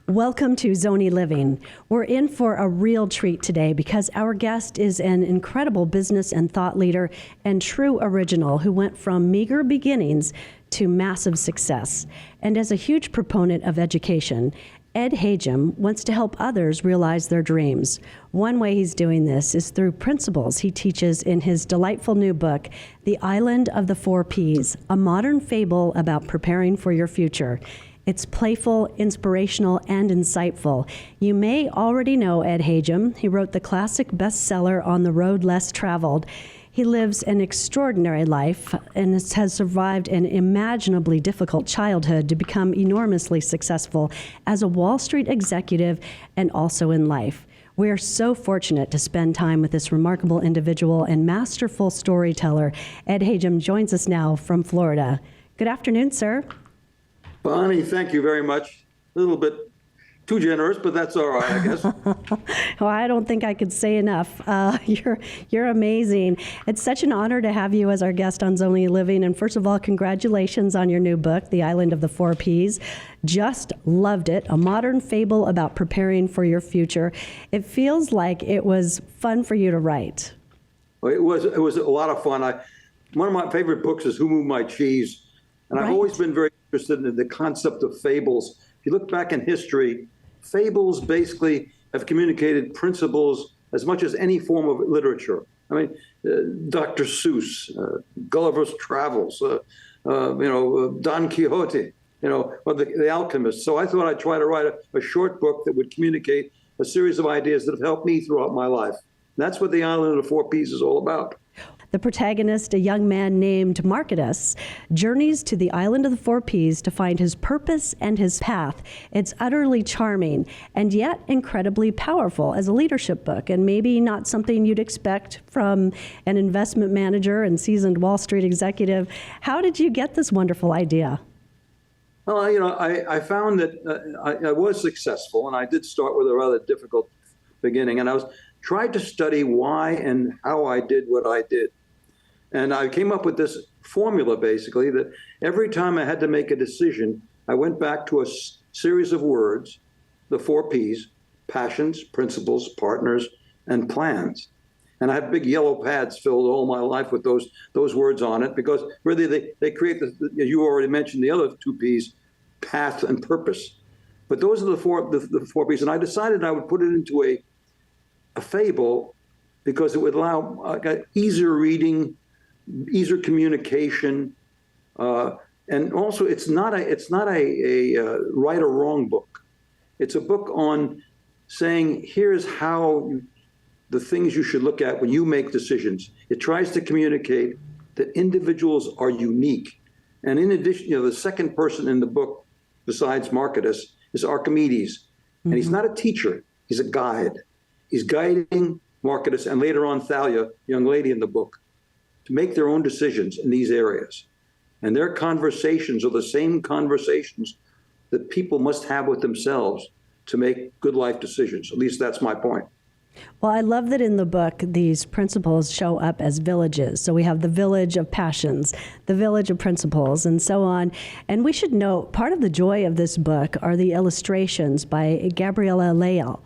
Welcome to Zonie Living. We're in for a real treat today because our guest is an incredible business and thought leader and true original who went from meager beginnings to massive success. And as a huge proponent of education, Ed Hajim wants to help others realize their dreams. One way he's doing this is through principles he teaches in his delightful new book, The Island of the Four Ps, a modern fable about preparing for your future. It's playful, inspirational, and insightful. You may already know Ed Hajim. He wrote the classic bestseller On the Road Less Traveled. He lives an extraordinary life and has survived an imaginably difficult childhood to become enormously successful as a Wall Street executive and also in life. We are so fortunate to spend time with this remarkable individual and masterful storyteller. Ed Hajim joins us now from Florida. Good afternoon, sir. Bonnie, thank you very much. A little bit too generous, but that's all right, I guess. Well, I don't think I could say enough. You're amazing. It's such an honor to have you as our guest on Zonie Living. And first of all, congratulations on your new book, The Island of the Four Ps. Just loved it. A modern fable about preparing for your future. It feels like it was fun for you to write. Well, it was a lot of fun. One of my favorite books is Who Moved My Cheese? And I've always been very interested in the concept of fables. If you look back in history, fables basically have communicated principles as much as any form of literature. I mean, Dr. Seuss, Gulliver's Travels, Don Quixote, or the Alchemist. So I thought I'd try to write a short book that would communicate a series of ideas that have helped me throughout my life. And that's what The Island of the Four Ps is all about. The protagonist, a young man named Marcus, journeys to the Island of the Four Ps to find his purpose and his path. It's utterly charming and yet incredibly powerful as a leadership book, and maybe not something you'd expect from an investment manager and seasoned Wall Street executive. How did you get this wonderful idea? Well, I found that I was successful, and I did start with a rather difficult beginning, and I tried to study why and how I did what I did. And I came up with this formula, basically, that every time I had to make a decision, I went back to a series of words, the four Ps: passions, principles, partners, and plans. And I had big yellow pads filled all my life with those words on it, because really they create, you already mentioned the other two Ps, path and purpose. But those are the four Ps. And I decided I would put it into a fable because it would allow easier reading, easier communication, and also it's not a right or wrong book. It's a book on saying here's how the things you should look at when you make decisions. It tries to communicate that individuals are unique, and in addition, the second person in the book besides Marcus is Archimedes, and he's not a teacher; he's a guide. He's guiding Marcus and later on Thalia, young lady in the book, to make their own decisions in these areas. And their conversations are the same conversations that people must have with themselves to make good life decisions. At least that's my point. Well, I love that in the book, these principles show up as villages. So we have the village of passions, the village of principles, and so on. And we should note, part of the joy of this book are the illustrations by Gabriella Leal.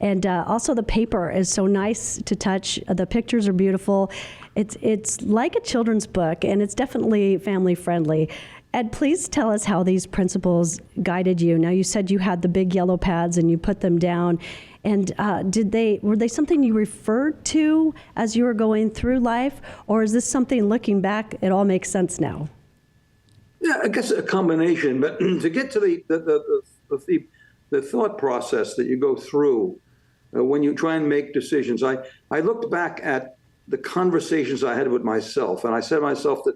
And also the paper is so nice to touch. The pictures are beautiful. It's like a children's book, and it's definitely family friendly. Ed, please tell us how these principles guided you. Now, you said you had the big yellow pads and you put them down. And were they something you referred to as you were going through life, or is this something, looking back, it all makes sense now? Yeah, I guess a combination. But to get to the thought process that you go through when you try and make decisions, I looked back at the conversations I had with myself, and I said to myself that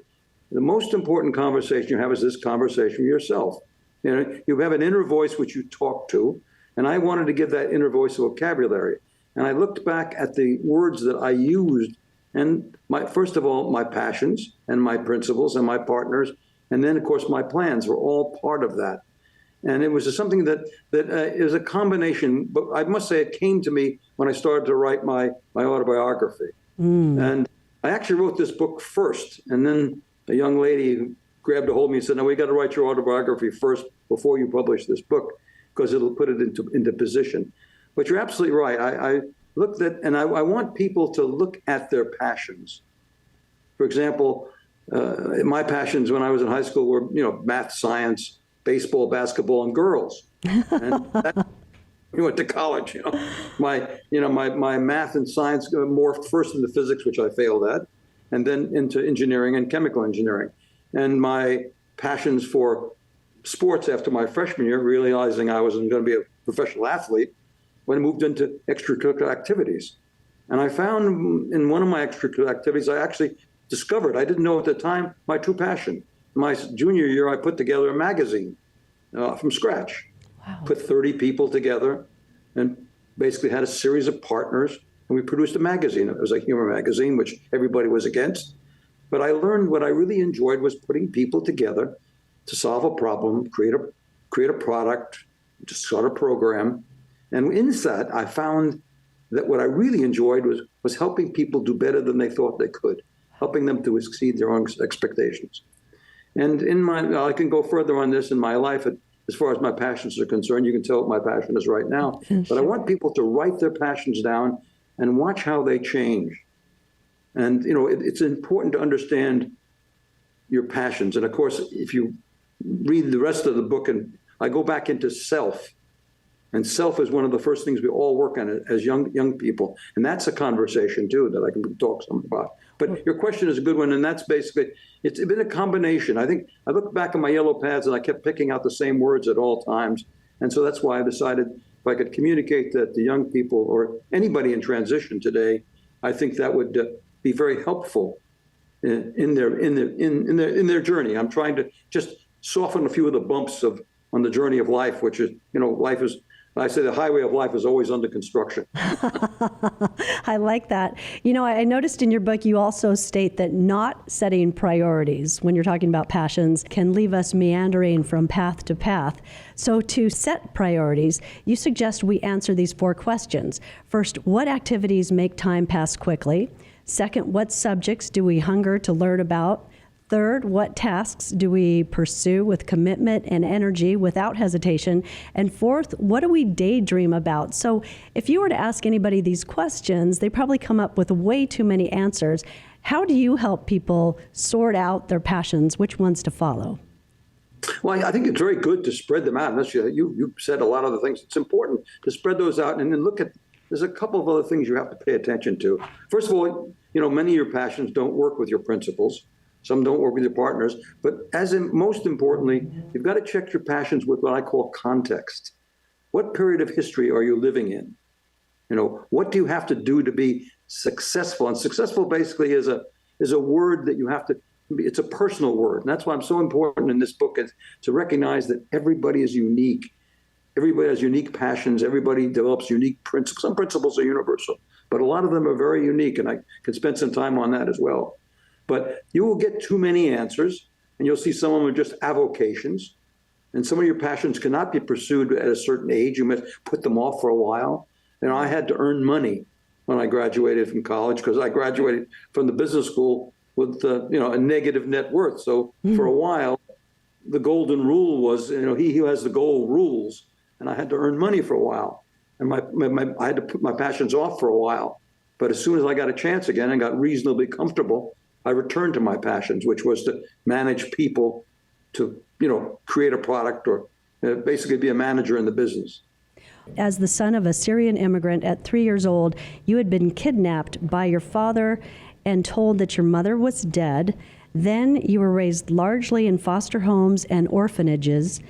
the most important conversation you have is this conversation with yourself. You have an inner voice which you talk to, and I wanted to give that inner voice a vocabulary. And I looked back at the words that I used, and first of all, my passions and my principles and my partners, and then, of course, my plans were all part of that. And it was something that is a combination, but I must say it came to me when I started to write my autobiography. And I actually wrote this book first, and then a young lady grabbed a hold of me and said, no, we got to write your autobiography first before you publish this book, because it'll put it into position. But you're absolutely right. I looked at, and I want people to look at their passions. For example, my passions when I was in high school were, math, science, baseball, basketball, and girls. And we went to college. My math and science morphed first into physics, which I failed at, and then into engineering and chemical engineering. And my passions for sports after my freshman year, realizing I wasn't going to be a professional athlete, when I moved into extracurricular activities. And I found in one of my extracurricular activities, I actually discovered, I didn't know at the time, my true passion. My junior year, I put together a magazine from scratch. Wow. Put 30 people together and basically had a series of partners, and we produced a magazine. It was a humor magazine, which everybody was against. But I learned what I really enjoyed was putting people together to solve a problem, create a product, to start a program. And in that, I found that what I really enjoyed was helping people do better than they thought they could, helping them to exceed their own expectations. And I can go further on this in my life as far as my passions are concerned. You can tell what my passion is right now. But I want people to write their passions down and watch how they change. And, it's important to understand your passions. And of course, if you read the rest of the book, and I go back into self, and self is one of the first things we all work on as young people. And that's a conversation too that I can talk some about. But your question is a good one, and that's basically, it's been a combination. I think I look back at my yellow pads and I kept picking out the same words at all times. And so that's why I decided if I could communicate that to young people or anybody in transition today, I think that would be very helpful in their journey. I'm trying to just soften a few of the bumps on the journey of life, which is, life is, I say the highway of life is always under construction. I like that. I noticed in your book, you also state that not setting priorities when you're talking about passions can leave us meandering from path to path. So to set priorities, you suggest we answer these 4 questions. First, what activities make time pass quickly? Second, what subjects do we hunger to learn about? Third, what tasks do we pursue with commitment and energy without hesitation? And fourth, what do we daydream about? So if you were to ask anybody these questions, they probably come up with way too many answers. How do you help people sort out their passions, which ones to follow? Well, I think it's very good to spread them out. You said a lot of the things. It's important to spread those out and then look at, there's a couple of other things you have to pay attention to. First of all, many of your passions don't work with your principles. Some don't work with your partners. But most importantly, you've got to check your passions with what I call context. What period of history are you living in? What do you have to do to be successful? And successful basically is a word that you have to, it's a personal word. And that's why I'm so important in this book, is to recognize that everybody is unique. Everybody has unique passions. Everybody develops unique principles. Some principles are universal, but a lot of them are very unique. And I can spend some time on that as well. But you will get too many answers, and you'll see some of them are just avocations. And some of your passions cannot be pursued at a certain age. You must put them off for a while. I had to earn money when I graduated from college, because I graduated from the business school with a negative net worth. So for a while, the golden rule was, he who has the gold rules. And I had to earn money for a while. And I had to put my passions off for a while. But as soon as I got a chance again and got reasonably comfortable, I returned to my passions, which was to manage people, to, create a product, or basically be a manager in the business. As the son of a Syrian immigrant at 3 years old, you had been kidnapped by your father and told that your mother was dead. Then you were raised largely in foster homes and orphanages.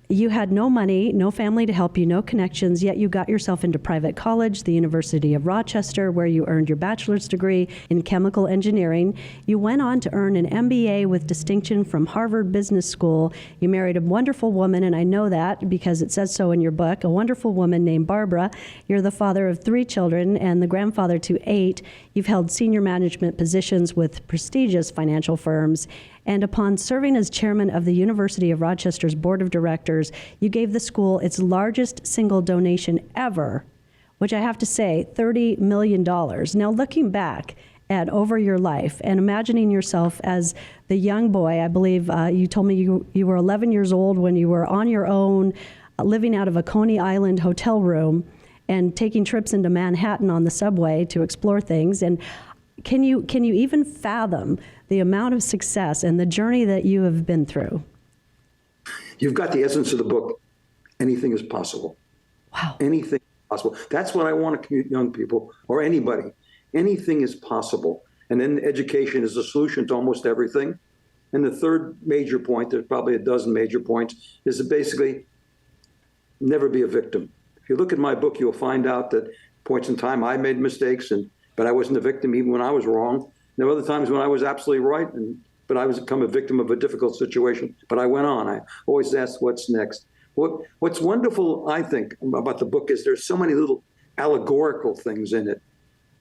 You had no money, no family to help you, no connections, yet you got yourself into private college, the University of Rochester, where you earned your bachelor's degree in chemical engineering. You went on to earn an MBA with distinction from Harvard Business School. You married a wonderful woman, and I know that because it says so in your book, a wonderful woman named Barbara. You're the father of 3 children and the grandfather to 8. You've held senior management positions with prestigious financial firms. And upon serving as chairman of the University of Rochester's board of directors, you gave the school its largest single donation ever, which I have to say, $30 million. Now, looking back at over your life and imagining yourself as the young boy, I believe you told me you were 11 years old when you were on your own, living out of a Coney Island hotel room and taking trips into Manhattan on the subway to explore things. And can you even fathom the amount of success and the journey that you have been through? You've got the essence of the book. Anything is possible. Wow. Anything is possible. That's what I want to communicate young people or anybody. Anything is possible. And then education is the solution to almost everything. And the third major point, there's probably a dozen major points, is to basically never be a victim. If you look at my book, you'll find out that points in time I made mistakes, but I wasn't a victim even when I was wrong. There were other times when I was absolutely right, but I was become a victim of a difficult situation. But I went on. I always asked, what's next? What's wonderful, I think, about the book is there's so many little allegorical things in it.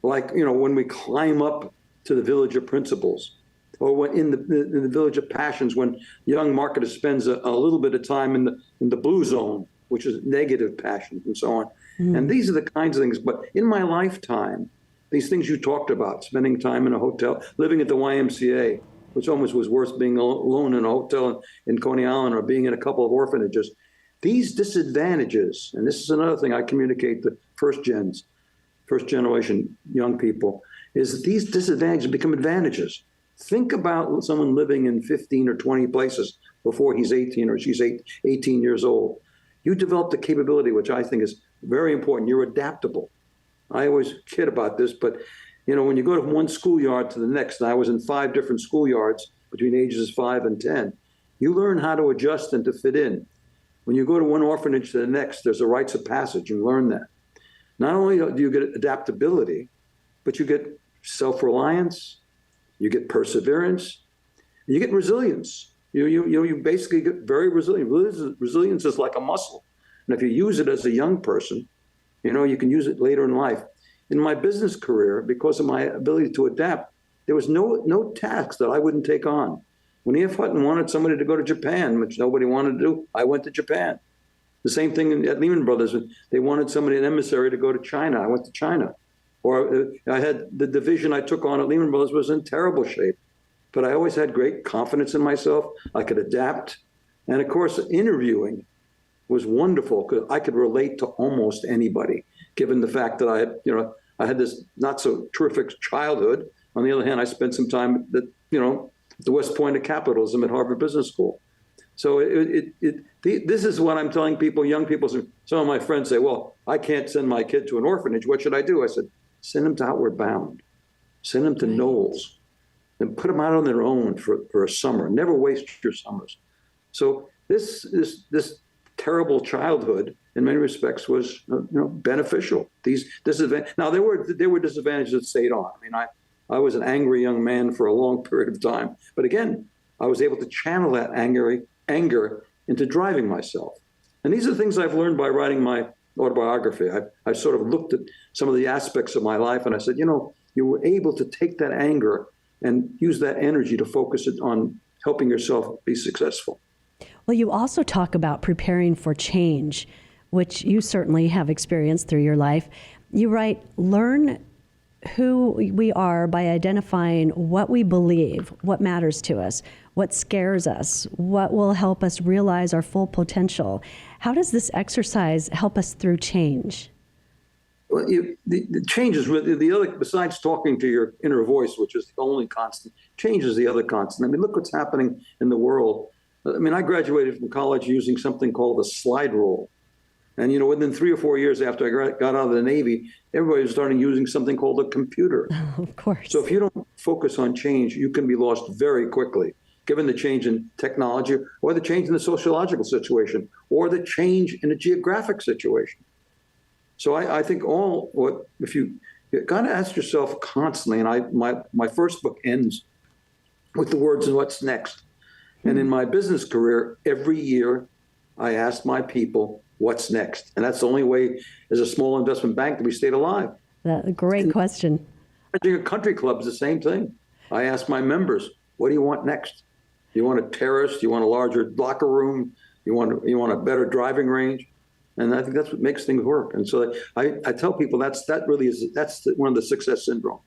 Like, when we climb up to the Village of Principles, or when in the Village of Passions, when young marketer spends a little bit of time in the blue zone, which is negative passions and so on. And these are the kinds of things. But in my lifetime, these things you talked about, spending time in a hotel, living at the YMCA, which almost was worse being alone in a hotel in Coney Island or being in a couple of orphanages. These disadvantages, and this is another thing I communicate to first generation young people, is that these disadvantages become advantages. Think about someone living in 15 or 20 places before he's 18 or she's 18 years old. You develop the capability, which I think is very important. You're adaptable. I always kid about this, but when you go from one schoolyard to the next, and I was in 5 different schoolyards between ages 5 and 10, you learn how to adjust and to fit in. When you go to one orphanage to the next, there's a rites of passage. You learn that. Not only do you get adaptability, but you get self-reliance, you get perseverance, and you get resilience. You basically get very resilient. Resilience is like a muscle. And if you use it as a young person, you can use it later in life. In my business career, because of my ability to adapt, there was no task that I wouldn't take on. When E.F. Hutton wanted somebody to go to Japan, which nobody wanted to do, I went to Japan. The same thing at Lehman Brothers. They wanted somebody, an emissary, to go to China. I went to China. Or I had the division I took on at Lehman Brothers was in terrible shape. But I always had great confidence in myself. I could adapt. And of course, interviewing was wonderful because I could relate to almost anybody, given the fact that I had this not so terrific childhood. On the other hand, I spent some time at the West Point of capitalism at Harvard Business School. So this is what I'm telling people, young people. Some of my friends say, well, I can't send my kid to an orphanage. What should I do? I said, send them to Outward Bound. Send them to Knowles. And put them out on their own for a summer. Never waste your summers. So this terrible childhood, in many respects, was beneficial. These disadvantages. Now there were disadvantages that stayed on. I mean, I was an angry young man for a long period of time. But again, I was able to channel that anger into driving myself. And these are things I've learned by writing my autobiography. I sort of looked at some of the aspects of my life and I said, you were able to take that anger and use that energy to focus it on helping yourself be successful. Well, you also talk about preparing for change, which you certainly have experienced through your life. You write, learn who we are by identifying what we believe, what matters to us, what scares us, what will help us realize our full potential. How does this exercise help us through change? Well, the change is really the other, besides talking to your inner voice, which is the only constant, change is the other constant. I mean, look what's happening in the world. I mean, I graduated from college using something called a slide rule. And, within 3 or 4 years after I got out of the Navy, everybody was starting using something called a computer. Of course. So if you don't focus on change, you can be lost very quickly, given the change in technology or the change in the sociological situation or the change in a geographic situation. So I think if you got to ask yourself constantly, and my first book ends with the words, and what's next? And in my business career, every year I asked my people, what's next? And that's the only way as a small investment bank that we stayed alive. That's a great question. Managing a country club is the same thing. I ask my members, what do you want next? You want a terrace, you want a larger locker room, you want a better driving range. And I think that's what makes things work. And so I tell people that's one of the success syndromes.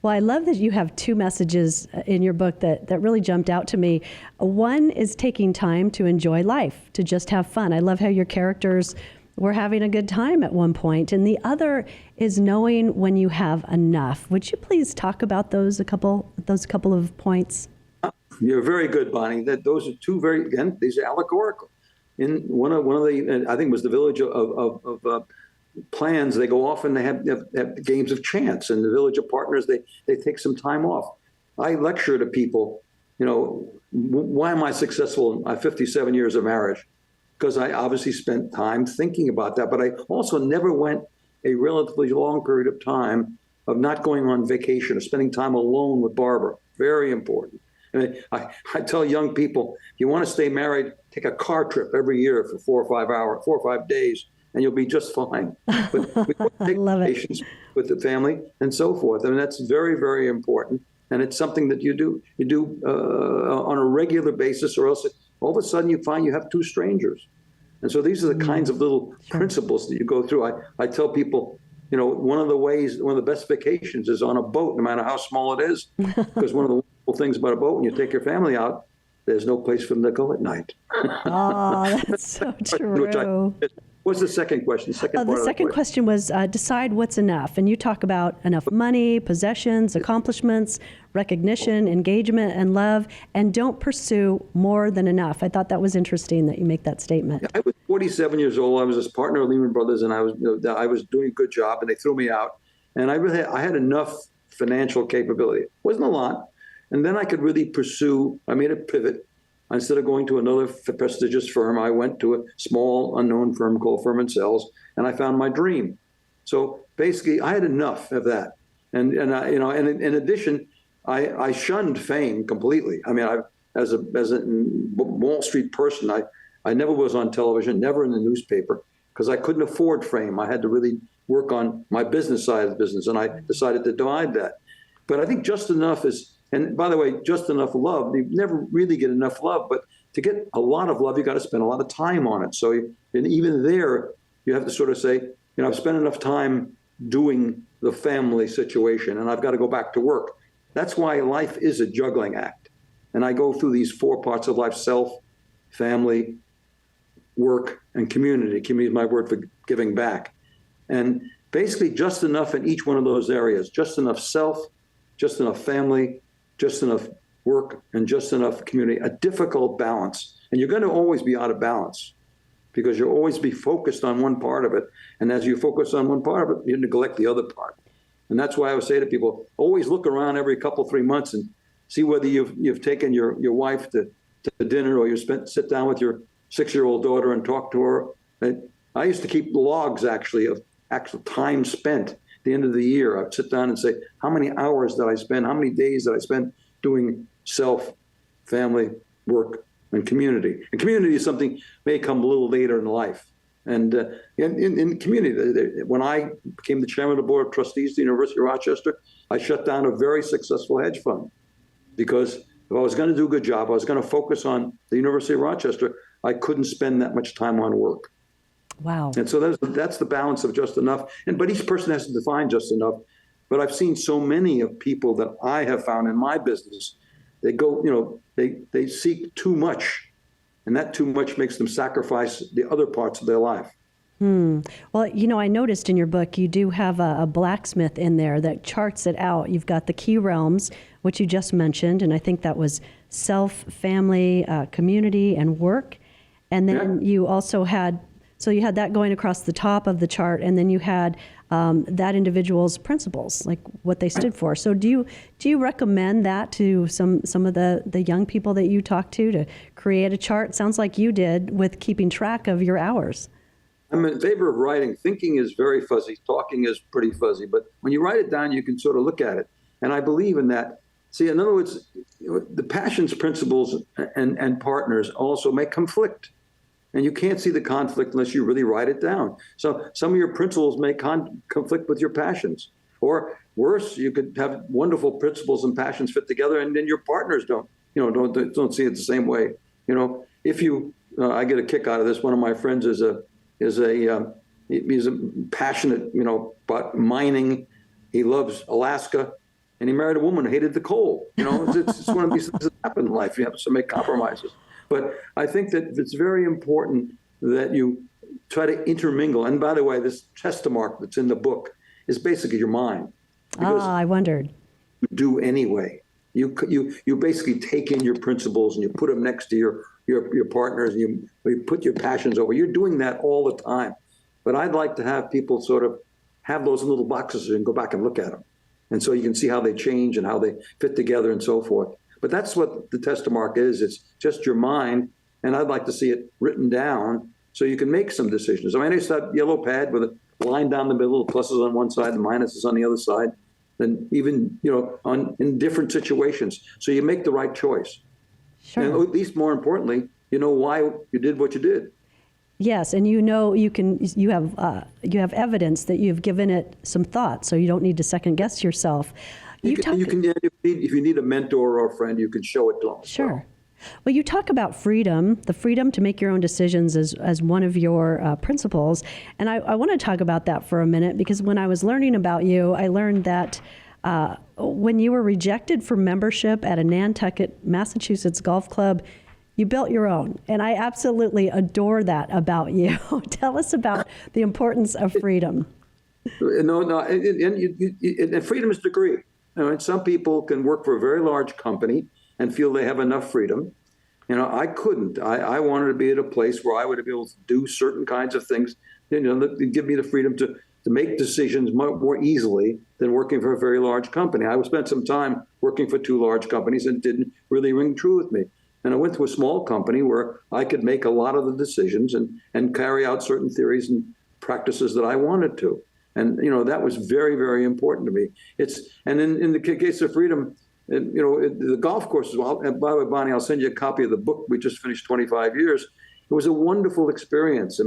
Well, I love that you have two messages in your book that really jumped out to me. One is taking time to enjoy life, to just have fun. I love how your characters were having a good time at one point. And the other is knowing when you have enough. Would you please talk about those couple of points? You're very good, Bonnie. Those are two again, these are allegorical. In one of the, I think it was the Village of Plans, they go off and they have games of chance. And the Village of Partners, they take some time off. I lecture to people, why am I successful in my 57 years of marriage? Because I obviously spent time thinking about that, but I also never went a relatively long period of time of not going on vacation or spending time alone with Barbara. Very important. I tell young people, if you want to stay married, take a car trip every year for 4 or 5 days, and you'll be just fine. But we want to take vacations with the family and so forth. I mean, that's very, very important. And it's something that you do on a regular basis, or else all of a sudden you find you have two strangers. And so these are the kinds of little principles that you go through. I tell people, one of the best vacations is on a boat, no matter how small it is, because one of the wonderful things about a boat, when you take your family out, there's no place for them to go at night. Oh, that's so true. What's the second question? The second question was decide what's enough. And you talk about enough money, possessions, accomplishments, recognition, engagement, and love, and don't pursue more than enough. I thought that was interesting that you make that statement. I was 47 years old. I was a partner of Lehman Brothers, and I was doing a good job, and they threw me out. And I had enough financial capability. It wasn't a lot. And then I could really pursue, I made a pivot. Instead of going to another prestigious firm, I went to a small, unknown firm called Firm & Sells, and I found my dream. So basically, I had enough of that. And in addition, I shunned fame completely. I mean, as a Wall Street person, I never was on television, never in the newspaper, because I couldn't afford fame. I had to really work on my business side of the business, and I decided to divide that. But I think just enough is. And by the way, just enough love, you never really get enough love, but to get a lot of love, you got to spend a lot of time on it. So and even there, you have to sort of say, I've spent enough time doing the family situation, and I've got to go back to work. That's why life is a juggling act. And I go through these 4 parts of life: self, family, work, and community. Community is my word for giving back. And basically just enough in each one of those areas, just enough self, just enough family, just enough work, and just enough community. A difficult balance. And you're going to always be out of balance because you'll always be focused on one part of it. And as you focus on one part of it, you neglect the other part. And that's why I would say to people, always look around every 3 months and see whether you've taken your wife to dinner, or sit down with your 6-year-old daughter and talk to her. I used to keep logs, actually, of actual time spent. At the end of the year, I'd sit down and say, how many hours did I spend? How many days did I spend doing self, family, work, and community? And community is something may come a little later in life. And in community, when I became the chairman of the board of trustees at the University of Rochester, I shut down a very successful hedge fund. Because if I was going to do a good job, I was going to focus on the University of Rochester, I couldn't spend that much time on work. Wow. And so that's the balance of just enough. But each person has to define just enough. But I've seen so many of people that I have found in my business, they go, they seek too much. And that too much makes them sacrifice the other parts of their life. Well, I noticed in your book, you do have a blacksmith in there that charts it out. You've got the key realms, which you just mentioned, and I think that was self, family, community, and work. And then you also had, so you had that going across the top of the chart, and then you had that individual's principles, like what they stood for. So do you recommend that to some of the young people that you talk to create a chart? Sounds like you did with keeping track of your hours. I'm in favor of writing. Thinking is very fuzzy. Talking is pretty fuzzy. But when you write it down, you can sort of look at it. And I believe in that. See, in other words, the passions, principles, and partners also may conflict. And you can't see the conflict unless you really write it down. So some of your principles may conflict with your passions. Or worse, you could have wonderful principles and passions fit together, and then your partners don't don't see it the same way. If you, I get a kick out of this. One of my friends is he's a passionate, about mining. He loves Alaska, and he married a woman who hated the coal. It's one of these things that happen in life. You have to make compromises. But I think that it's very important that you try to intermingle. And by the way, this testamark that's in the book is basically your mind. I wondered. You do anyway. You basically take in your principles and you put them next to your partners, and you put your passions over. You're doing that all the time. But I'd like to have people sort of have those little boxes and go back and look at them. And so you can see how they change and how they fit together and so forth. But that's what the testamark is. It's just your mind. And I'd like to see it written down so you can make some decisions. I used to have yellow pad with a line down the middle, the pluses on one side, the minuses on the other side. And even, in different situations. So you make the right choice. Sure. And at least more importantly, you know why you did what you did. Yes, and you have evidence that you've given it some thought, so you don't need to second guess yourself. If you need a mentor or a friend, you can show it to them. Sure. Well, you talk about freedom, the freedom to make your own decisions as one of your principles. And I want to talk about that for a minute, because when I was learning about you, I learned that when you were rejected for membership at a Nantucket, Massachusetts golf club, you built your own. And I absolutely adore that about you. Tell us about the importance of freedom. No, and freedom is degree. Some people can work for a very large company and feel they have enough freedom. I couldn't. I wanted to be at a place where I would be able to do certain kinds of things, that give me the freedom to make decisions more easily than working for a very large company. I spent some time working for 2 large companies and it didn't really ring true with me. And I went to a small company where I could make a lot of the decisions and carry out certain theories and practices that I wanted to. And, that was very, very important to me. And in the case of freedom, the golf courses, and by the way, Bonnie, I'll send you a copy of the book. We just finished 25 years. It was a wonderful experience.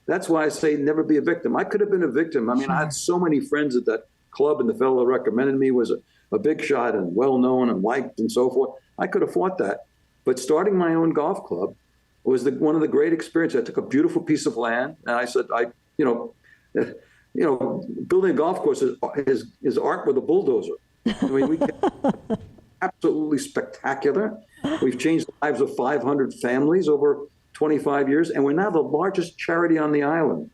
That's why I say never be a victim. I could have been a victim. Sure. I had so many friends at that club, and the fellow that recommended me was a big shot and well-known and liked and so forth. I could have fought that. But starting my own golf club was one of the great experiences. I took a beautiful piece of land, and I said, building a golf course is art with a bulldozer. We absolutely spectacular. We've changed the lives of 500 families over 25 years, and we're now the largest charity on the island.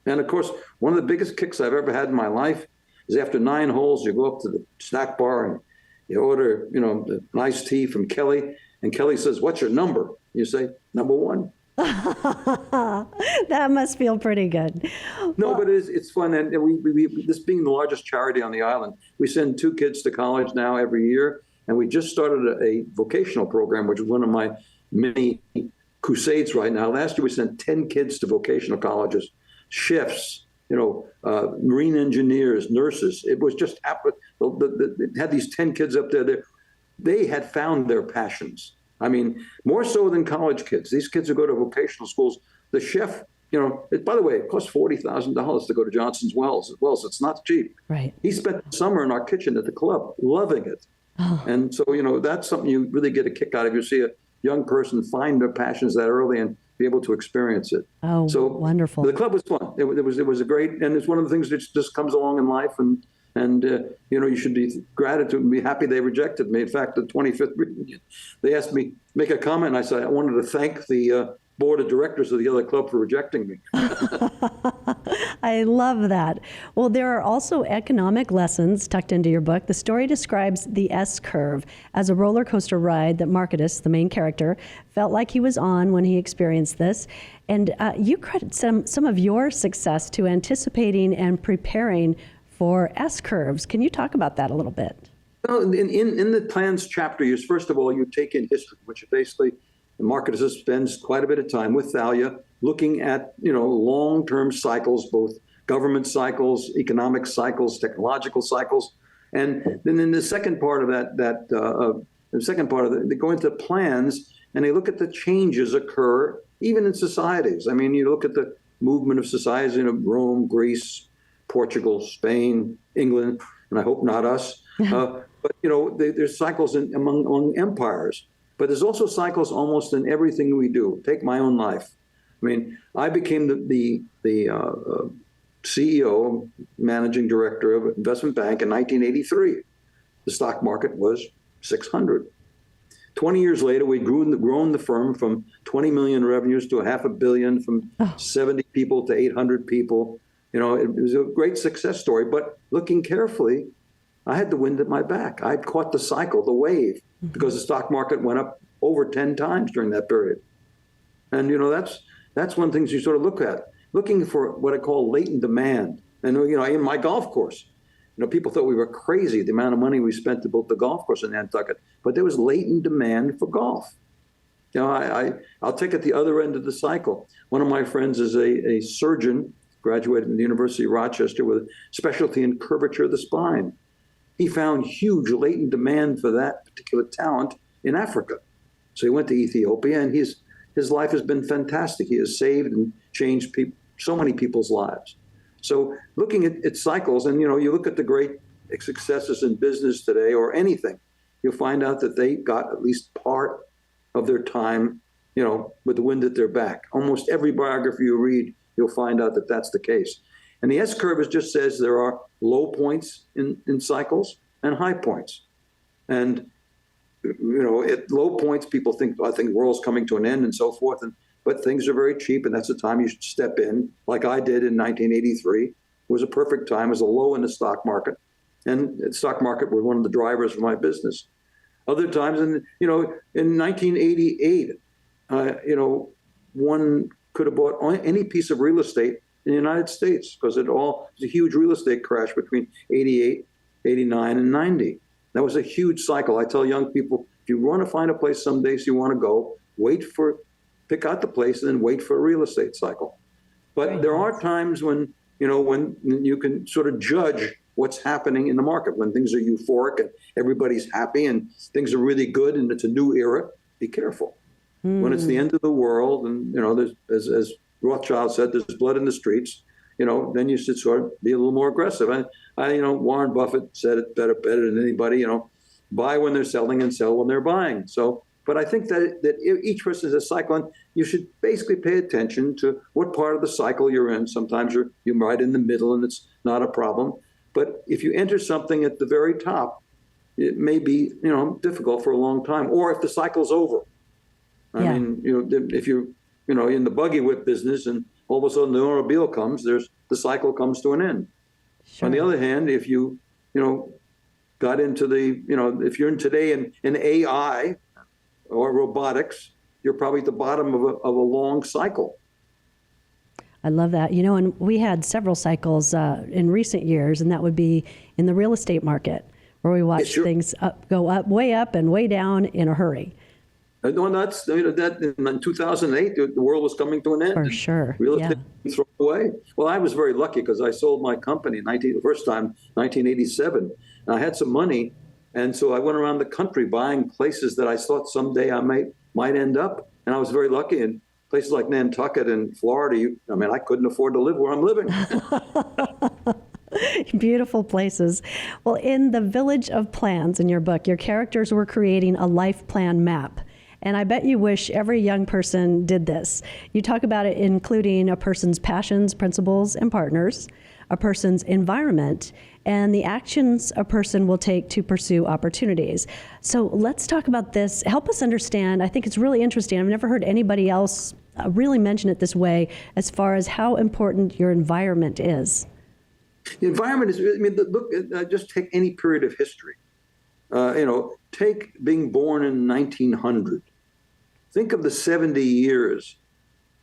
And of course, one of the biggest kicks I've ever had in my life is after 9 holes, you go up to the snack bar and you order, the nice tea from Kelly, and Kelly says, "What's your number?" You say, "Number 1." That must feel pretty good. No, but it's fun. And we this being the largest charity on the island, we send 2 kids to college now every year. And we just started a vocational program, which is one of my many crusades right now. Last year, we sent 10 kids to vocational colleges, chefs, marine engineers, nurses. It was just, it had these 10 kids up there. They had found their passions. More so than college kids. These kids who go to vocational schools, the chef, by the way, it costs $40,000 to go to Johnson's Wells. It's not cheap. Right. He spent the summer in our kitchen at the club, loving it. Oh. And so, that's something you really get a kick out of. You see a young person find their passions that early and be able to experience it. Oh, so wonderful. The club was fun. It was a great, and it's one of the things that just comes along in life. And you should be gratitude and be happy they rejected me. In fact, the 25th reunion, they asked me to make a comment. And I said, I wanted to thank the board of directors of the other club for rejecting me. I love that. Well, there are also economic lessons tucked into your book. The story describes the S-curve as a roller coaster ride that Marcus, the main character, felt like he was on when he experienced this. And you credit some of your success to anticipating and preparing for S-curves. Can you talk about that a little bit? Well, in the plans chapter, first of all, you take in history, which basically Marcus spends quite a bit of time with Thalia looking at, long-term cycles, both government cycles, economic cycles, technological cycles. And then in the second part of they go into plans and they look at the changes occur even in societies. You look at the movement of societies in Rome, Greece, Portugal, Spain, England, and I hope not us. But there's cycles among empires. But there's also cycles almost in everything we do. Take my own life. I mean, I became the CEO, managing director of an investment bank in 1983. The stock market was 600. 20 years later, we'd grown the firm from 20 million revenues to $500 million, from 70 people to 800 people. You know, it was a great success story. But looking carefully, I had the wind at my back. I'd caught the cycle, the wave, because the stock market went up over 10 times during that period. And, you know, that's one of the things you sort of look at, looking for what I call latent demand. And, you know, in my golf course, you know, people thought we were crazy, the amount of money we spent to build the golf course in Nantucket, but there was latent demand for golf. You know, I'll take it the other end of the cycle. One of my friends is a surgeon, graduated from the University of Rochester with a specialty in curvature of the spine. He found huge latent demand for that particular talent in Africa. So he went to Ethiopia, and his life has been fantastic. He has saved and changed so many people's lives. So looking at cycles, and, you know, you look at the great successes in business today or anything, you'll find out that they got at least part of their time, you know, with the wind at their back. Almost every biography you read, you'll find out that that's the case. And the S-curve just says there are low points in cycles and high points. And, you know, at low points, people think, I think the world's coming to an end and so forth. But things are very cheap, and that's the time you should step in, like I did in 1983. It was a perfect time. It was a low in the stock market. And the stock market was one of the drivers for my business. Other times, you know, in 1988, you know, one could have bought any piece of real estate in the United States, because it was a huge real estate crash between 88, 89, and 90. That was a huge cycle. I tell young people, if you want to find a place someday so you want to go, pick out the place and then wait for a real estate cycle. But there are times when, you know, when you can sort of judge what's happening in the market, when things are euphoric and everybody's happy and things are really good and it's a new era. Be careful. When it's the end of the world, and, you know, there's, as Rothschild said, there's blood in the streets, you know, then you should sort of be a little more aggressive. You know, Warren Buffett said it better than anybody, you know, buy when they're selling and sell when they're buying. So, but I think that each person is a cycle, and you should basically pay attention to what part of the cycle you're in. Sometimes you're right in the middle and it's not a problem. But if you enter something at the very top, it may be, you know, difficult for a long time. Or if the cycle's over. I mean, you know, if you're, you know, in the buggy whip business and all of a sudden the automobile comes, the cycle comes to an end. Sure. On the other hand, if you know, got into you know, if you're in today in AI or robotics, you're probably at the bottom of a long cycle. I love that. You know, and we had several cycles in recent years, and that would be in the real estate market, where we watched things go way up and way down in a hurry. No, that's, you know, that in 2008, the world was coming to an end. For sure. Real estate was thrown away. Well, I was very lucky because I sold my company the first time, 1987. And I had some money, and so I went around the country buying places that I thought someday I might end up. And I was very lucky in places like Nantucket and Florida. I mean, I couldn't afford to live where I'm living. Beautiful places. Well, in The Village of Plans, in your book, your characters were creating a life plan map. And I bet you wish every young person did this. You talk about it including a person's passions, principles, and partners, a person's environment, and the actions a person will take to pursue opportunities. So let's talk about this. Help us understand. I think it's really interesting. I've never heard anybody else really mention it this way, as far as how important your environment is. The environment is, I mean, look, just take any period of history. You know, take being born in 1900. Think of the 70 years,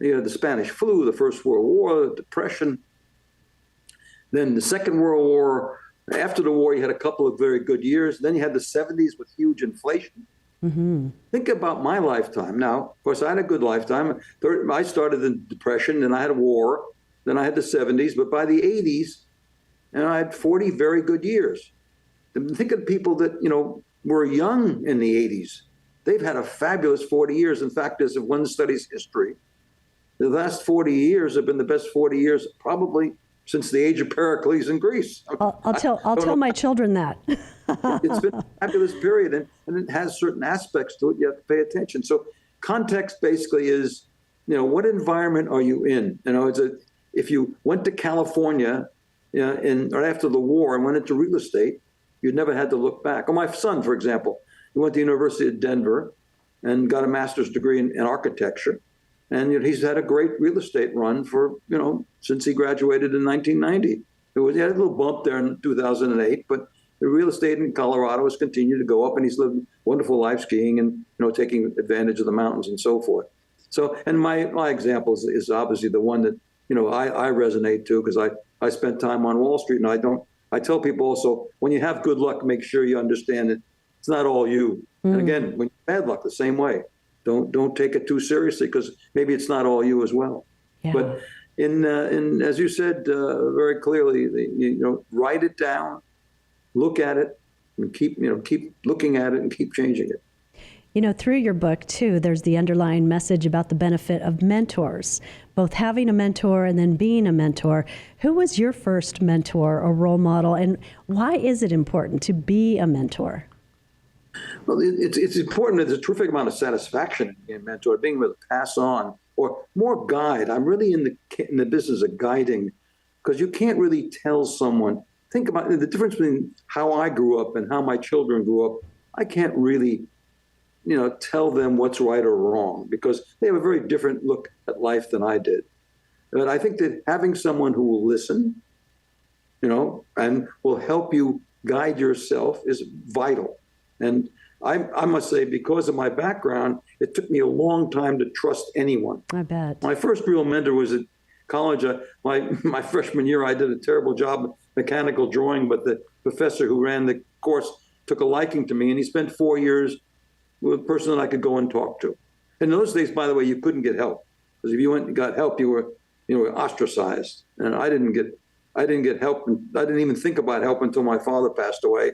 you know, the Spanish flu, the First World War, the Depression, then the Second World War. After the war, you had a couple of very good years. Then you had the 70s with huge inflation. Mm-hmm. Think about my lifetime. Now, of course, I had a good lifetime. I started in the Depression, then I had a war, then I had the 70s. But by the 80s, and I had 40 very good years. And think of people that, you know, were young in the 80s. They've had a fabulous 40 years. In fact, as if one studies history, the last 40 years have been the best 40 years probably since the age of Pericles in Greece. I'll tell my children that. It's been a fabulous period, and it has certain aspects to it you have to pay attention. So context basically is, what environment are you in? If you went to California right after the war and went into real estate, you'd never had to look back. Or my son, for example, he went to the University of Denver and got a master's degree in architecture. And he's had a great real estate run for, since he graduated in 1990. He had a little bump there in 2008, but the real estate in Colorado has continued to go up, and he's lived a wonderful life skiing and, taking advantage of the mountains and so forth. So, and my example is obviously the one that, I resonate to, because I spent time on Wall Street, and I tell people also, when you have good luck, make sure you understand that it's not all you. And again, when you have bad luck, the same way. Don't take it too seriously, because maybe it's not all you as well. Yeah. But in as you said very clearly, write it down, look at it, and keep looking at it and keep changing it. Through your book, too, there's the underlying message about the benefit of mentors, both having a mentor and then being a mentor. Who was your first mentor or role model, and why is it important to be a mentor? Well, it's important. There's a terrific amount of satisfaction in being a mentor, being able to pass on, or more guide. I'm really in the business of guiding, because you can't really tell someone. Think about the difference between how I grew up and how my children grew up. I can't really tell them what's right or wrong, because they have a very different look at life than I did. But I think that having someone who will listen, and will help you guide yourself is vital. And I must say, because of my background, it took me a long time to trust anyone. I bet. My first real mentor was at college. My freshman year, I did a terrible job of mechanical drawing, but the professor who ran the course took a liking to me, and he spent 4 years with a person that I could go and talk to. In those days, by the way, you couldn't get help, because if you went and got help, you were ostracized. And I didn't get help, and I didn't even think about help until my father passed away.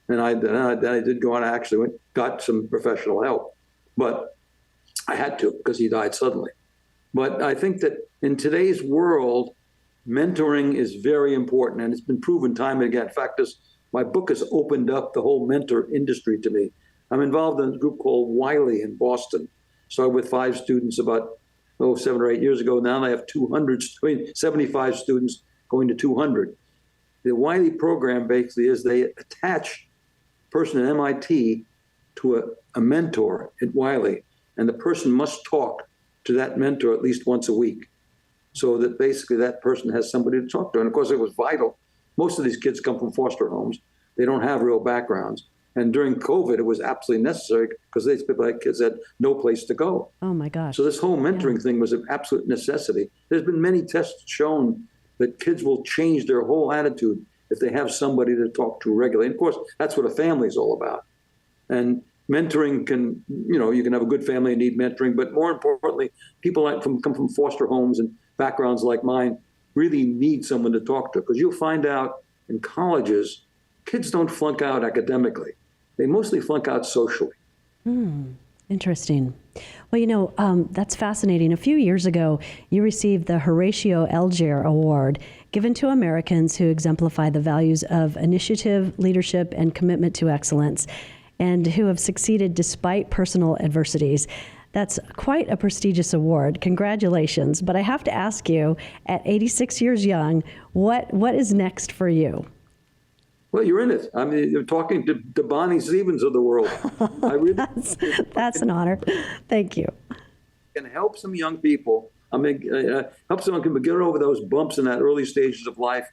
And I did go on. I actually got some professional help, but I had to, because he died suddenly. But I think that in today's world, mentoring is very important, and it's been proven time and again. In fact, my book has opened up the whole mentor industry to me. I'm involved in a group called Wiley in Boston. Started with 5 students about 7 or 8 years ago. Now I have 75 students going to 200. The Wiley program basically is they attach a person at MIT to a mentor at Wiley, and the person must talk to that mentor at least once a week, so that basically that person has somebody to talk to. And of course, it was vital. Most of these kids come from foster homes. They don't have real backgrounds. And during COVID, it was absolutely necessary, because these kids had no place to go. Oh my gosh. So this whole mentoring thing was an absolute necessity. There's been many tests shown that kids will change their whole attitude if they have somebody to talk to regularly. And of course, that's what a family is all about. And mentoring can, you can have a good family and need mentoring, but more importantly, people come from foster homes and backgrounds like mine really need someone to talk to, because you'll find out in colleges, kids don't flunk out academically. They mostly flunk out socially. Interesting. Well, that's fascinating. A few years ago, you received the Horatio Alger Award, given to Americans who exemplify the values of initiative, leadership, and commitment to excellence, and who have succeeded despite personal adversities. That's quite a prestigious award. Congratulations. But I have to ask you, at 86 years young, what is next for you? Well, you're in it. I mean, you're talking to Bonnie Stevens of the world. I really that's an honor. Thank you. Can help some young people. Help some young people get over those bumps in that early stages of life.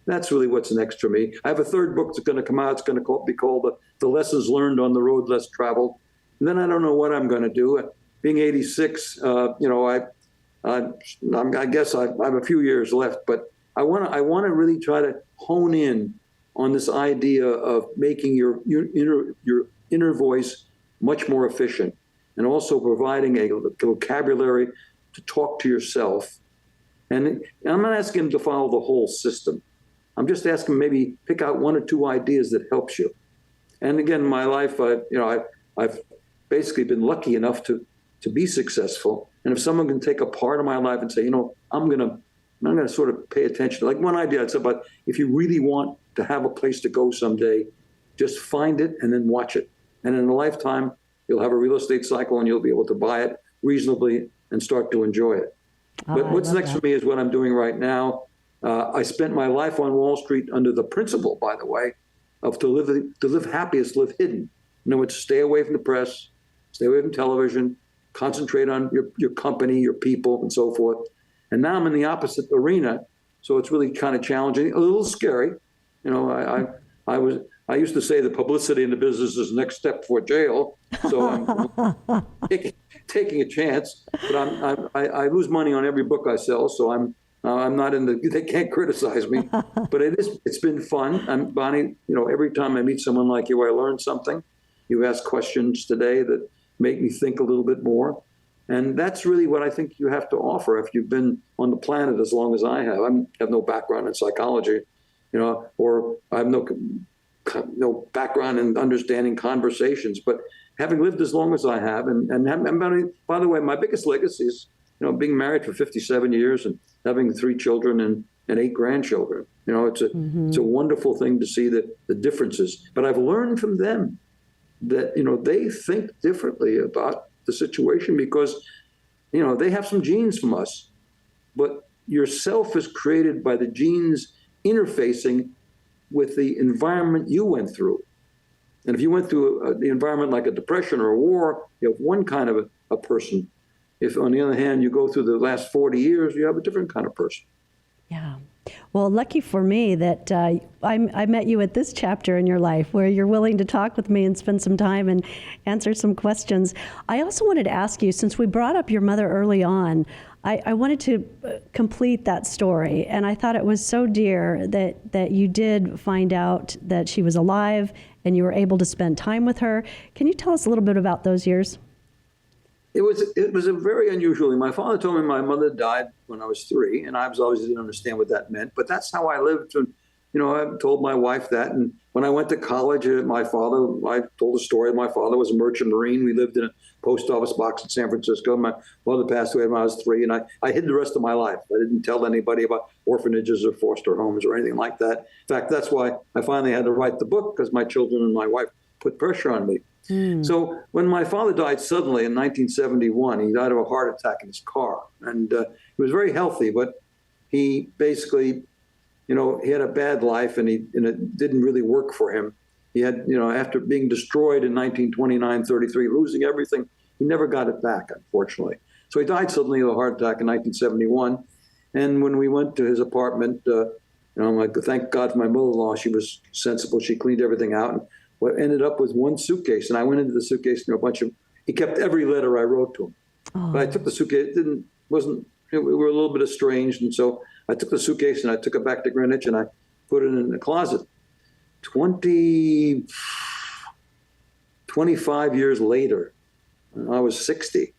That's really what's next for me. I have a third book that's going to come out. It's going to be called The Lessons Learned on the Road Less Traveled. And then I don't know what I'm going to do. Being 86, I guess I have a few years left, but I want to really try to hone in on this idea of making your inner voice much more efficient, and also providing a vocabulary to talk to yourself. And I'm not asking them to follow the whole system. I'm just asking maybe pick out 1 or 2 ideas that helps you. And again, in my life, I've basically been lucky enough to be successful. And if someone can take a part of my life and say, I'm going to I'm going to sort of pay attention. Like one idea I said about if you really want to have a place to go someday, just find it and then watch it. And in a lifetime, you'll have a real estate cycle and you'll be able to buy it reasonably and start to enjoy it. But what's next for me is what I'm doing right now. I spent my life on Wall Street under the principle, by the way, of to live happiest, live hidden. In other words, stay away from the press, stay away from television, concentrate on your company, your people, and so forth. And now I'm in the opposite arena, so it's really kind of challenging, a little scary. You know, I used to say the publicity in the business is the next step for jail. So I'm taking a chance, but I lose money on every book I sell. So I'm not they can't criticize me, but it's been fun. Bonnie, you know, every time I meet someone like you, I learn something. You ask questions today that make me think a little bit more. And that's really what I think you have to offer if you've been on the planet as long as I have. I have no background in psychology, you know, or I have no background in understanding conversations, but having lived as long as I have, and by the way, my biggest legacy is, you know, being married for 57 years and having 3 children and 8 grandchildren. You know, it's a wonderful thing to see the differences. But I've learned from them that, you know, they think differently about the situation because, you know, they have some genes from us, but yourself is created by the genes interfacing with the environment you went through. And if you went through the environment like a depression or a war, you have one kind of a person. If, on the other hand, you go through the last 40 years, you have a different kind of person. Yeah. Well, lucky for me that I met you at this chapter in your life where you're willing to talk with me and spend some time and answer some questions. I also wanted to ask you, since we brought up your mother early on, I wanted to complete that story. And I thought it was so dear that you did find out that she was alive and you were able to spend time with her. Can you tell us a little bit about those years? It was a very unusual. My father told me my mother died when I was 3, and I obviously didn't understand what that meant. But that's how I lived. And, you know, I told my wife that. And when I went to college, I told the story. My father was a merchant marine. We lived in a post office box in San Francisco. My mother passed away when I was 3, and I hid the rest of my life. I didn't tell anybody about orphanages or foster homes or anything like that. In fact, that's why I finally had to write the book, because my children and my wife put pressure on me. So when my father died suddenly in 1971, he died of a heart attack in his car. And he was very healthy, but he basically, you know, he had a bad life and it didn't really work for him. He had, you know, after being destroyed in 1929, 33, losing everything, he never got it back, unfortunately. So he died suddenly of a heart attack in 1971. And when we went to his apartment, you know, I'm like, thank God for my mother-in-law. She was sensible. She cleaned everything out. And what ended up with one suitcase, and I went into the suitcase and he kept every letter I wrote to him. Oh. But I took the suitcase, we were a little bit estranged, and so I took the suitcase and I took it back to Greenwich and I put it in the closet. 25 years later, when I was 60,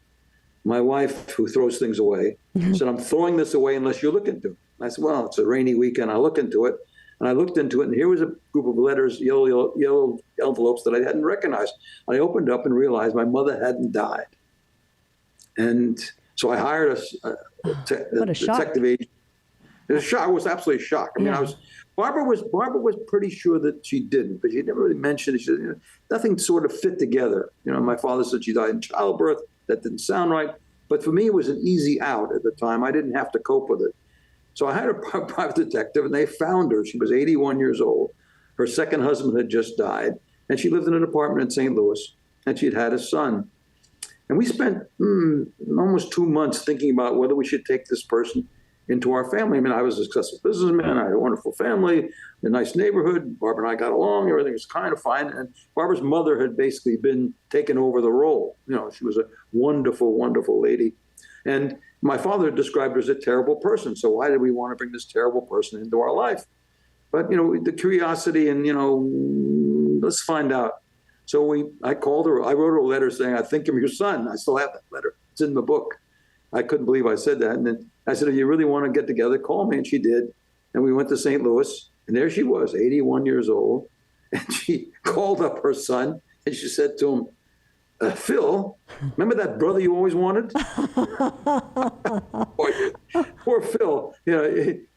my wife, who throws things away, said, I'm throwing this away unless you look into it. I said, well, it's a rainy weekend, I'll look into it. And I looked into it, and here was a group of letters, yellow envelopes that I hadn't recognized. I opened up and realized my mother hadn't died. And so I hired a detective agent. It was a shock. I was absolutely shocked. I mean, Barbara was pretty sure that she didn't, but she never really mentioned it. She said, you know, nothing sort of fit together. You know, my father said she died in childbirth. That didn't sound right. But for me, it was an easy out at the time. I didn't have to cope with it. So I hired a private detective, and they found her. She was 81 years old. Her second husband had just died, and she lived in an apartment in St. Louis, and she'd had a son. And we spent almost 2 months thinking about whether we should take this person into our family. I mean, I was a successful businessman. I had a wonderful family, a nice neighborhood. Barbara and I got along. Everything was kind of fine. And Barbara's mother had basically been taken over the role. You know, she was a wonderful, wonderful lady. And my father described her as a terrible person. So why did we want to bring this terrible person into our life? But, you know, the curiosity and, you know, let's find out. So I called her. I wrote her a letter saying, I think I'm your son. I still have that letter. It's in the book. I couldn't believe I said that. And then I said, if you really want to get together, call me. And she did. And we went to St. Louis. And there she was, 81 years old. And she called up her son. And she said to him, Phil, remember that brother you always wanted? Poor Phil.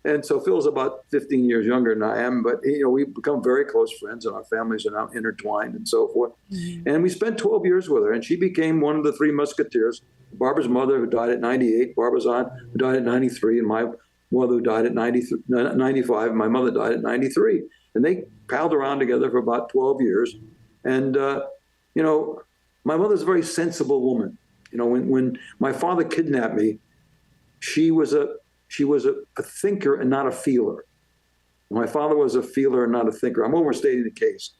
And so Phil's about 15 years younger than I am, but we've become very close friends, and our families are now intertwined and so forth. Mm-hmm. And we spent 12 years with her, and she became one of the three musketeers. Barbara's mother, who died at 98, Barbara's aunt, who died at 93, and my mother, who died at 95, and my mother died at 93. And they palled around together for about 12 years. And, my mother's a very sensible woman. When my father kidnapped me, she was a thinker and not a feeler. My father was a feeler and not a thinker. I'm overstating the case.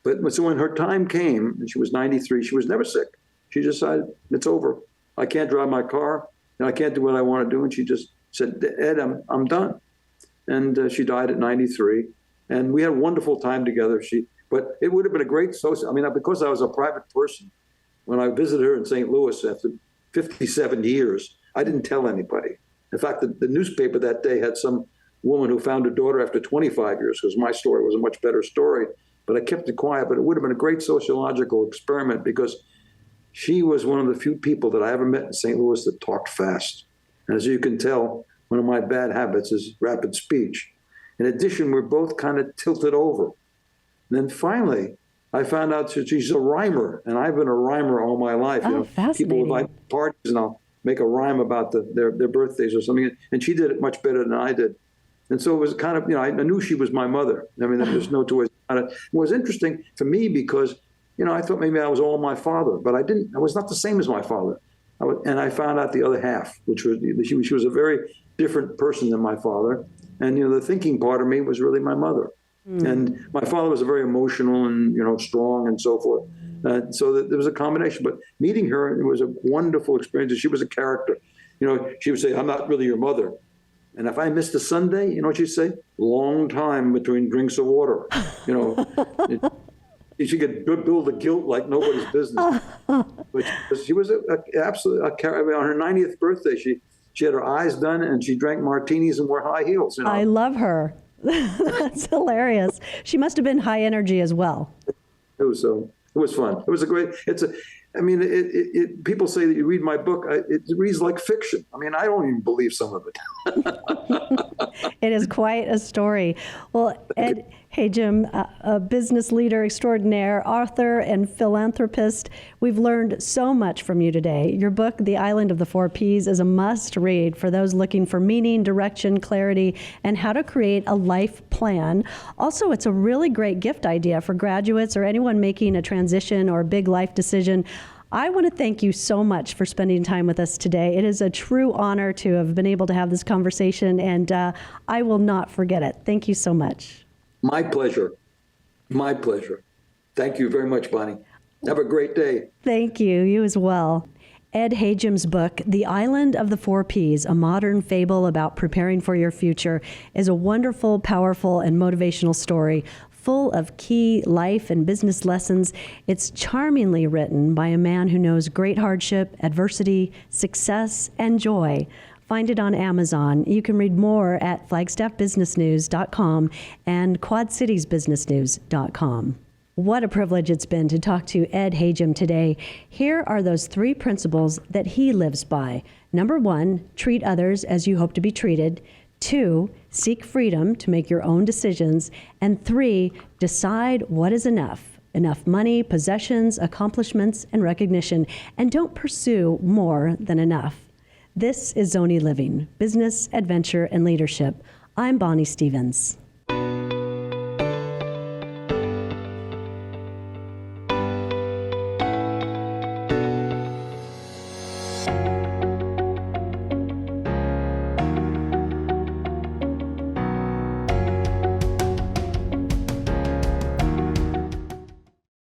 But so when her time came, and she was 93, she was never sick. She decided, it's over. I can't drive my car, and I can't do what I want to do. And she just said, Ed, I'm done. And she died at 93. And we had a wonderful time together. But it would have been a great because I was a private person, when I visited her in St. Louis after 57 years, I didn't tell anybody. In fact, the newspaper that day had some woman who found her daughter after 25 years, because my story was a much better story. But I kept it quiet. But it would have been a great sociological experiment, because she was one of the few people that I ever met in St. Louis that talked fast. And as you can tell, one of my bad habits is rapid speech. In addition, we're both kind of tilted over. And then finally, I found out that she's a rhymer, and I've been a rhymer all my life. Fascinating. People would like parties, and I'll make a rhyme about their birthdays or something, and she did it much better than I did. And so it was kind of, I knew she was my mother. There's no two ways about it. It was interesting for me because, I thought maybe I was all my father, but I didn't. I was not the same as my father. And I found out the other half, which was she was a very different person than my father. And, the thinking part of me was really my mother. And my father was a very emotional and, strong and so forth. So there was a combination. But meeting her, it was a wonderful experience. She was a character. She would say, I'm not really your mother. And if I missed a Sunday, you know what she'd say? Long time between drinks of water. She could build the guilt like nobody's business. But she was absolutely a character. On her 90th birthday, she had her eyes done, and she drank martinis and wore high heels. I love her. That's hilarious. She must have been high energy as well. It was fun. It was a great. People say that you read my book. It reads like fiction. I don't even believe some of it. It is quite a story. Well, Ed Hajim, a business leader extraordinaire, author, and philanthropist, we've learned so much from you today. Your book, The Island of the Four Ps, is a must-read for those looking for meaning, direction, clarity, and how to create a life plan. Also, it's a really great gift idea for graduates or anyone making a transition or a big life decision. I want to thank you so much for spending time with us today. It is a true honor to have been able to have this conversation, and I will not forget it. Thank you so much. My pleasure. My pleasure. Thank you very much, Bonnie. Have a great day. Thank you. You as well. Ed Hajim's book, The Island of the Four Ps, a modern fable about preparing for your future, is a wonderful, powerful, and motivational story full of key life and business lessons. It's charmingly written by a man who knows great hardship, adversity, success, and joy. Find it on Amazon. You can read more at flagstaffbusinessnews.com and quadcitiesbusinessnews.com. What a privilege it's been to talk to Ed Hajim today. Here are those 3 principles that he lives by. Number 1, treat others as you hope to be treated. 2, seek freedom to make your own decisions. And 3, decide what is enough. Enough money, possessions, accomplishments, and recognition. And don't pursue more than enough. This is Zonie Living, Business, Adventure, and Leadership. I'm Bonnie Stevens.